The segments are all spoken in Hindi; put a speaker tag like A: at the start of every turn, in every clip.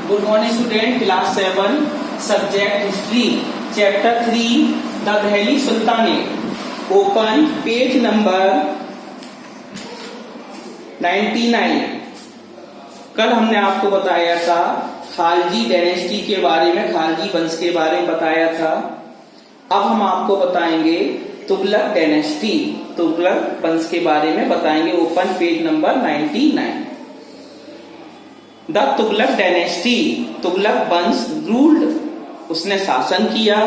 A: Good morning student, class 7 subject history chapter 3 the Delhi sultanate. Open page number 99। कल हमने आपको बताया था खालजी डायनेस्टी के बारे में, खालजी वंश के बारे में बताया था। अब हम आपको बताएंगे तुगलक डायनेस्टी, तुगलक वंश के बारे में बताएंगे। Open page number 99। The Tughlaq dynasty, Tughlaq वंश रूल्ड, उसने शासन किया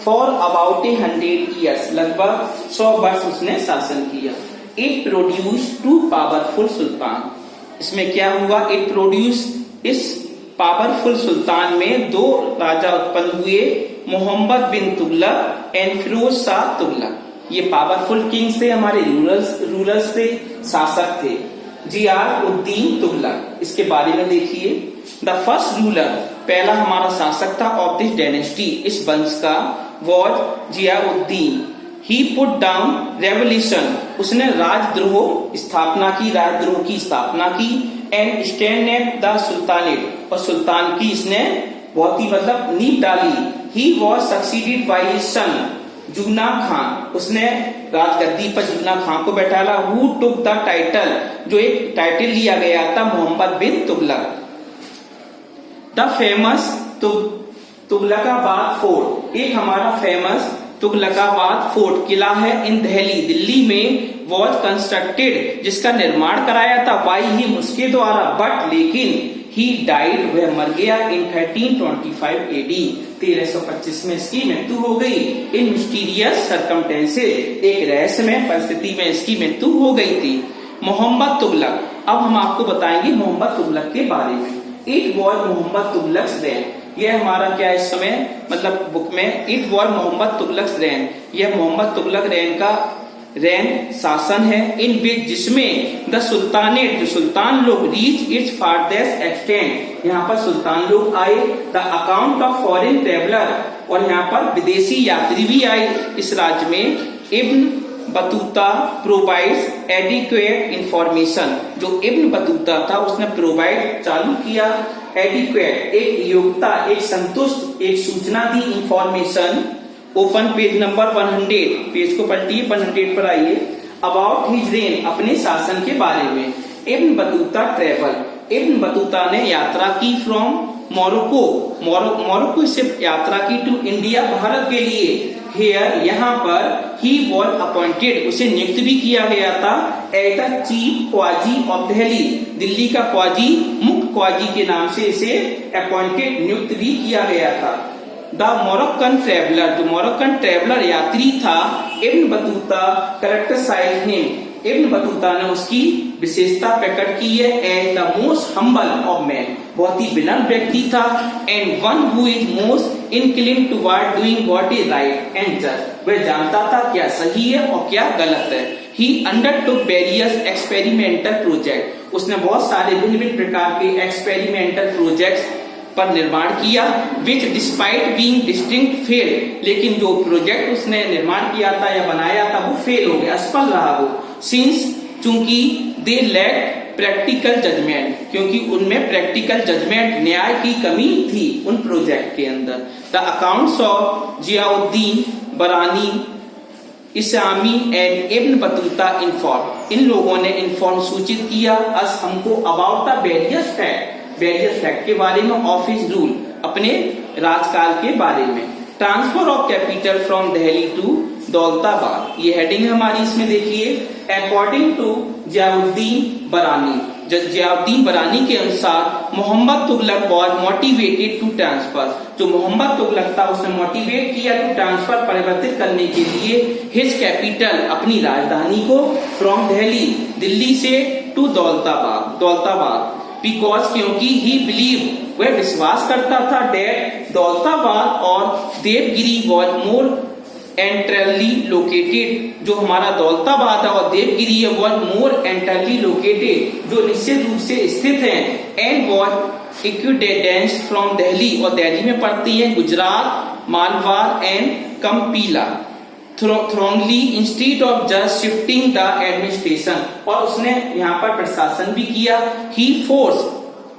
A: फॉर अबाउट 100 ईयर्स, लगभग 100 वर्ष उसने शासन किया। इट प्रोड्यूस 2 पावरफुल सुल्तान, इसमें क्या हुआ? इट प्रोड्यूस, इस पावरफुल सुल्तान में 2 राजा उत्पन्न हुए, मोहम्मद बिन तुगलक एंड फिरोज शाह तुगलक। ये पावरफुल किंग्स थे, हमारे रूलर्स थे, शासक थे। जियाउद्दीन तुगलक, इसके बारे में देखिए। द फर्स्ट रूलर, पहला हमारा शासक था ऑफ दिस डायनेस्टी, इस वंश का, was Ziauddin. He put down revolution, उसने राजद्रोह स्थापना की, राजद्रोह की स्थापना की। एंड स्टैंड द सुल्तानेट, और सुल्तान की इसने बहुत ही मतलब नींव डाली। He was succeeded by his son Jugna Khan, उसने राजगद्दी पर जुगना खान को बैठाला। हु टुक द टाइटल, जो एक टाइटल लिया गया था Mohammad bin Tughlaq. The famous Tughlaqabad fort, एक हमारा फेमस तुगलकाबाद फोर्ट किला है इन दिल्ली, दिल्ली में, वॉज कंस्ट्रक्टेड, जिसका निर्माण कराया था बाई हिम, उसके द्वारा, बट लेकिन ही डाइड, वह मर गया इन 1325 AD, 1325 में इसकी मृत्यु हो गई। इन मिस्टीरियस सर्कमस्टेंसेस, एक रहस्यमय परिस्थिति में इसकी मृत्यु हो गई थी। मोहम्मद तुगलक, अब हम आपको बताएंगे मोहम्मद तुगलक के बारे में। It was Muhammad Tughlaq reign, यह हमारा क्या इस समय मतलब बुक में, it was Muhammad Tughlaq reign, यह मोहम्मद तुगलक रेन का रेन शासन है। इन विच, जिसमें द सुल्तानेट, जो सुल्तान लोग, रीच इट्स फारदेस्ट एक्सटेंट, यहाँ पर सुल्तान लोग आए। The account of foreign traveller, और यहाँ पर विदेशी यात्री भी आए इस राज्य में। Ibn Battuta provides adequate information, जो इब्न बतूता था उसने प्रोवाइड चालू किया एडिक्वेट, एक योग्यता, एक संतुष्ट, एक सूचना दी, information. Open page number 100, page को पलटिए, 100 पर आइए। अबाउट हिज रेन, अपने शासन के बारे में। इब्न बतूता ट्रेवल, इब्न बतूता ने यात्रा की फ्रॉम मोरक्को से यात्रा की टू इंडिया, भारत के लिए। हेयर, यहाँ पर ही वॉज अपॉइंटेड, उसे नियुक्त भी किया गया था as the chief qazi of Delhi, Delhi का क्वाजी, मुख्य क्वाजी के नाम से इसे अपॉइंटेड, नियुक्त भी किया गया था। द मोरक्कन ट्रेवलर, जो मोरक्कन ट्रेवलर यात्री था, Ibn Battuta characterised him, Ibn Battuta ने उसकी विशेषता प्रकट की है as the most humble of man, बहुत ही विनम्र व्यक्ति था। And one who is most inclined toward doing what is right and just, वह जानता था क्या सही है और क्या गलत है। ही अंडरटुक वेरियस एक्सपेरिमेंटल प्रोजेक्ट, उसने बहुत सारे भिन्न भिन्न प्रकार के एक्सपेरिमेंटल प्रोजेक्ट्स पर निर्माण किया। विच डिस्पाइट बीइंग डिस्टिंक्ट फेल, लेकिन जो प्रोजेक्ट उसने निर्माण किया था या बनाया था वो फेल हो गया, असफल रहा वो। सिंस, चूंकि दे लैक प्रैक्टिकल जजमेंट, क्योंकि उनमें प्रैक्टिकल जजमेंट, न्याय की कमी थी उन प्रोजेक्ट के अंदर। द अकाउंट्स ऑफ जियाउद्दीन बरानी, इस्लामी एंड इब्न बतूता इन्फॉर्म, इन लोगों ने इन्फॉर्म सूचित किया अस हमको अबाउट द वेरियस फैक्ट के बारे में, ऑफ हिज रूल, अपने राजकाल के बारे में। Transfer of capital from Delhi to Daulatabad, ये हेडिंग हमारी, इसमें देखिए। अकॉर्डिंग टू जियाउद्दीन बरानी, जियाउद्दीन बरानी के अनुसार Muhammad Tughlaq was motivated to transfer, जो मोहम्मद तुगलक था उसने मोटिवेट किया टू ट्रांसफर, परिवर्तित करने के लिए, हिज कैपिटल, अपनी राजधानी को, फ्रॉम दिल्ली, दिल्ली से, टू दौलताबाद, बिकॉज, क्योंकि ही बिलीव, वह विश्वास करता था, डेट दौलताबाद और देवगिरी वॉज मोर एंटरली लोकेटेड, जो हमारा दौलताबाद और देवगिरी है वॉज मोर एंटरली लोकेटेड, जो निश्चित रूप से स्थित है। And was equidistance from Delhi, और दिल्ली में पड़ती है गुजरात, मालवार एंड कंपीला। थ्रोंगली institute of just shifting the administration, और उसने यहाँ पर प्रशासन भी किया। ही फोर्स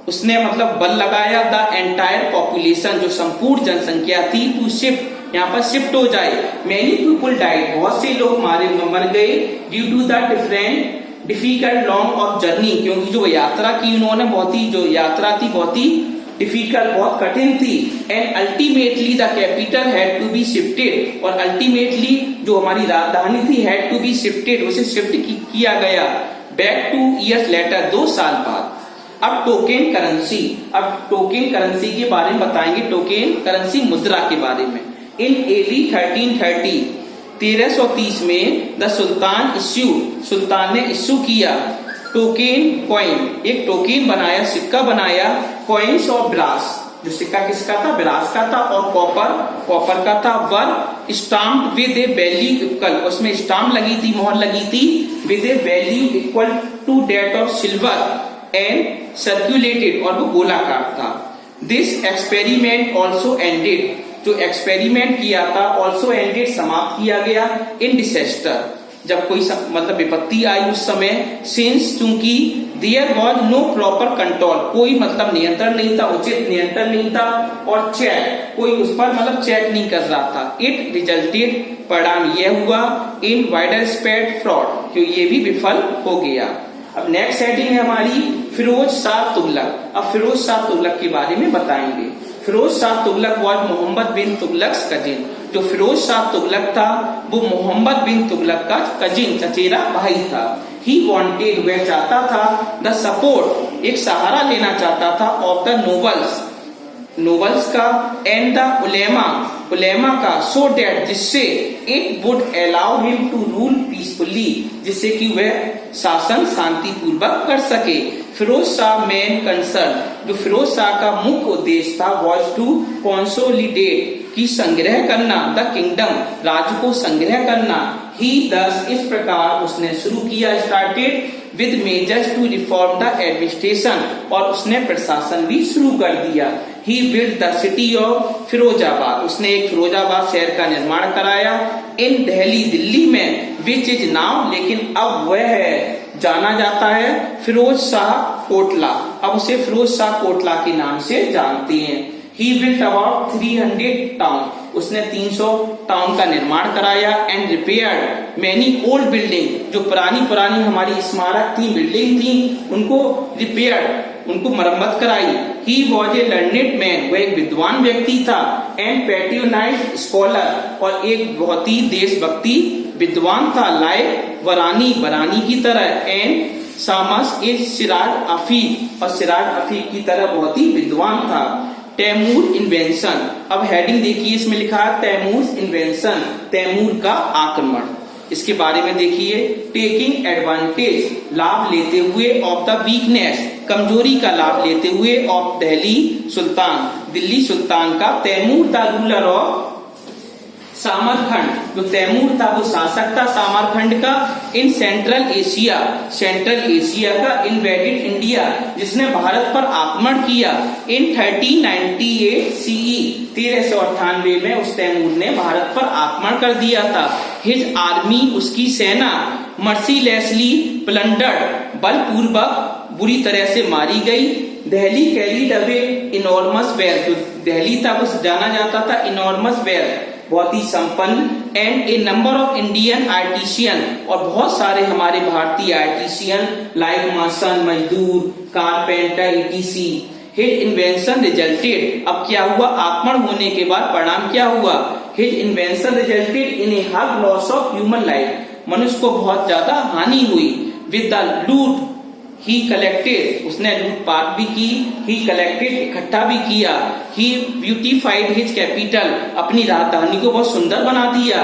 A: उसने मतलब बल लगाया द एंटायर पॉपुलेशन, जो संपूर्ण जनसंख्या थी, टू शिफ्ट, यहाँ पर शिफ्ट हो जाए। मैनी पीपुल डाइड, बहुत से लोग मर गए, due to the difficult long of journey, क्योंकि जो यात्रा की उन्होंने, बहुत ही जो यात्रा थी बहुत ही डिफिकल्ट, बहुत कठिन थी। And ultimately the capital had to be shifted, और अल्टीमेटली जो हमारी राजधानी थी हैड टू बी शिफ्टेड, उसे शिफ्ट किया गया बैक 2 years लेटर, 2 साल बाद। अब टोकन करेंसी, अब टोकन करेंसी के बारे में बताएंगे, टोकन करेंसी मुद्रा के बारे में। इन एडी 1330 में द सुल्तान ने इश्यू किया टोकन कॉइन, एक टोकन बनाया, सिक्का बनाया, कॉइन्स ऑफ ब्रास, जो सिक्का किसका था, ब्रास का था, और कॉपर का था, were stamp with a value equal, उसमें स्टाम्प लगी थी, मोहर लगी थी, with a value equal to that of silver and circulated, और वो गोलाकार था। दिस एक्सपेरिमेंट ऑल्सो एंडेड, जो एक्सपेरिमेंट किया था, ऑल्सो एंडेड, समाप्त किया गया, इन डिसेस्टर, जब कोई मतलब विपत्ति आई उस समय, सिंस, चूंकि there was no proper control, कोई मतलब नियंत्रण नहीं था, उचित नियंत्रण नहीं था, और चेक, कोई उस पर मतलब चेक नहीं कर रहा था। इट रिजल्टेड, परिणाम यह हुआ, इन वाइडर स्प्रेड फ्रॉड, कि ये भी विफल हो गया। अब नेक्स्ट हेडिंग है हमारी फिरोज शाह तुगलक। अब फिरोज शाह तुगलक के बारे में बताएंगे। फिरोज शाह तुगलक वॉज मोहम्मद बिन तुगलक कजिन, जो फिरोज शाह तुगलक था वो मोहम्मद बिन तुगलक का कजिन, चचेरा भाई था। ही वॉन्टेड, वह चाहता था, द सपोर्ट, एक सहारा लेना चाहता था, ऑफ द नोबल्स का, एंड द उलेमा का, सो डैट, जिससे it would allow him to rule peacefully, जिससे कि वह शासन शांतिपूर्वक कर सके। फिरोज शाह मेन कंसर्न, जो फिरोज शाह का मुख्य उद्देश्य था, वॉज टू कंसोलिडेट, की संग्रह करना, द किंगडम, राज्य को संग्रह करना। ही दस, इस प्रकार उसने शुरू किया, started with measures to reform the administration, और उसने प्रशासन भी शुरू कर दिया। He build the city of Firozabad, उसने एक फिरोजाबाद शहर का निर्माण कराया, इन दिल्ली, दिल्ली में, विच इज नाउ, लेकिन अब वह है, जाना जाता है फिरोज शाह कोटला, अब उसे फिरोज शाह कोटला के नाम से जानते हैं। ही बिल्ट अबाउट 300 टाउन, उसने 300 टाउन का निर्माण कराया, and repaired many old building, जो पुरानी हमारी स्मारक थी, बिल्डिंग थी, उनको रिपेयर्ड, उनको मरम्मत कराई। He was a learned man, वह एक विद्वान व्यक्ति था, एंड पैट्रियोनाइज्ड स्कॉलर, और एक बहुत ही देशभक्ति विद्वान था, लाइक वरानी की तरह, एंड सामस ए सिराज अफीक, और सिराज अफीक की तरह बहुत ही विद्वान था। तैमूर इन्वेंशन, अब हेडिंग देखिए, इसमें लिखा है तैमूर इन्वेंशन, तैमूर का आक्रमण, इसके बारे में देखिए। टेकिंग एडवांटेज, लाभ लेते हुए, ऑफ द वीकनेस, कमजोरी का लाभ लेते हुए, ऑफ दिल्ली सुल्तान, दिल्ली सुल्तान का। तैमूर द रूलर ऑफ सामरखंड, जो तैमूर था वो शासक था सामरखंड का, इन सेंट्रल एशिया का, इन्वेडेड इंडिया, जिसने भारत पर आक्रमण किया, इन 1398 सीई, 1398 में उस तैमूर ने भारत पर आक्रमण कर दिया था। हिज आर्मी, उसकी सेना, मर्सीलेसली प्लंडर्ड, बलपूर्वक बुरी तरह से मारी गई। Delhi carried away enormous wealth, जो दिल्ली था वो जाना जाता था इनॉर्मस वेल्थ, बहुत ही संपन्न, and A number of Indian artisan, और बहुत सारे हमारे भारतीय आर्टिशियन, लाइक मासन, मजदूर, carpenter, etc. His invention resulted, अब क्या हुआ, आक्रमण होने के बाद परिणाम क्या हुआ। His invention resulted in a hard loss of human life, मनुष्य को बहुत ज्यादा हानि हुई। विद द लूट ही कलेक्टेड, उसने लूटपाट भी की, ही कलेक्टेड, इकट्ठा भी किया। ही ब्यूटिफाइड हिज कैपिटल, अपनी राजधानी को बहुत सुंदर बना दिया।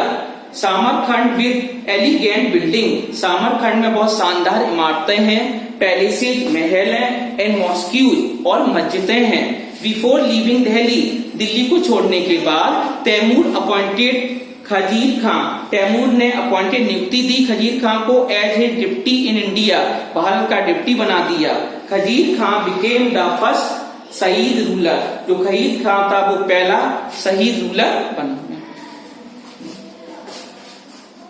A: सामरखंड विद एलिगेंट बिल्डिंग, सामरखंड में बहुत शानदार इमारतें हैं, पैलेसेज, महल हैं, एंड मॉस्क्यूज, और मस्जिदें हैं। बिफोर लीविंग दिल्ली, दिल्ली को छोड़ने के बाद, तैमूर अपॉइंटेड खजीर खां, तैमूर ने अपॉइंटेड, नियुक्ति दी खजीर खां को, as his deputy in India, भारत का डिप्टी बना दिया। Khizr Khan became the first शहीद रूलर, जो खजीर खां था वो पहला शहीद रूलर बन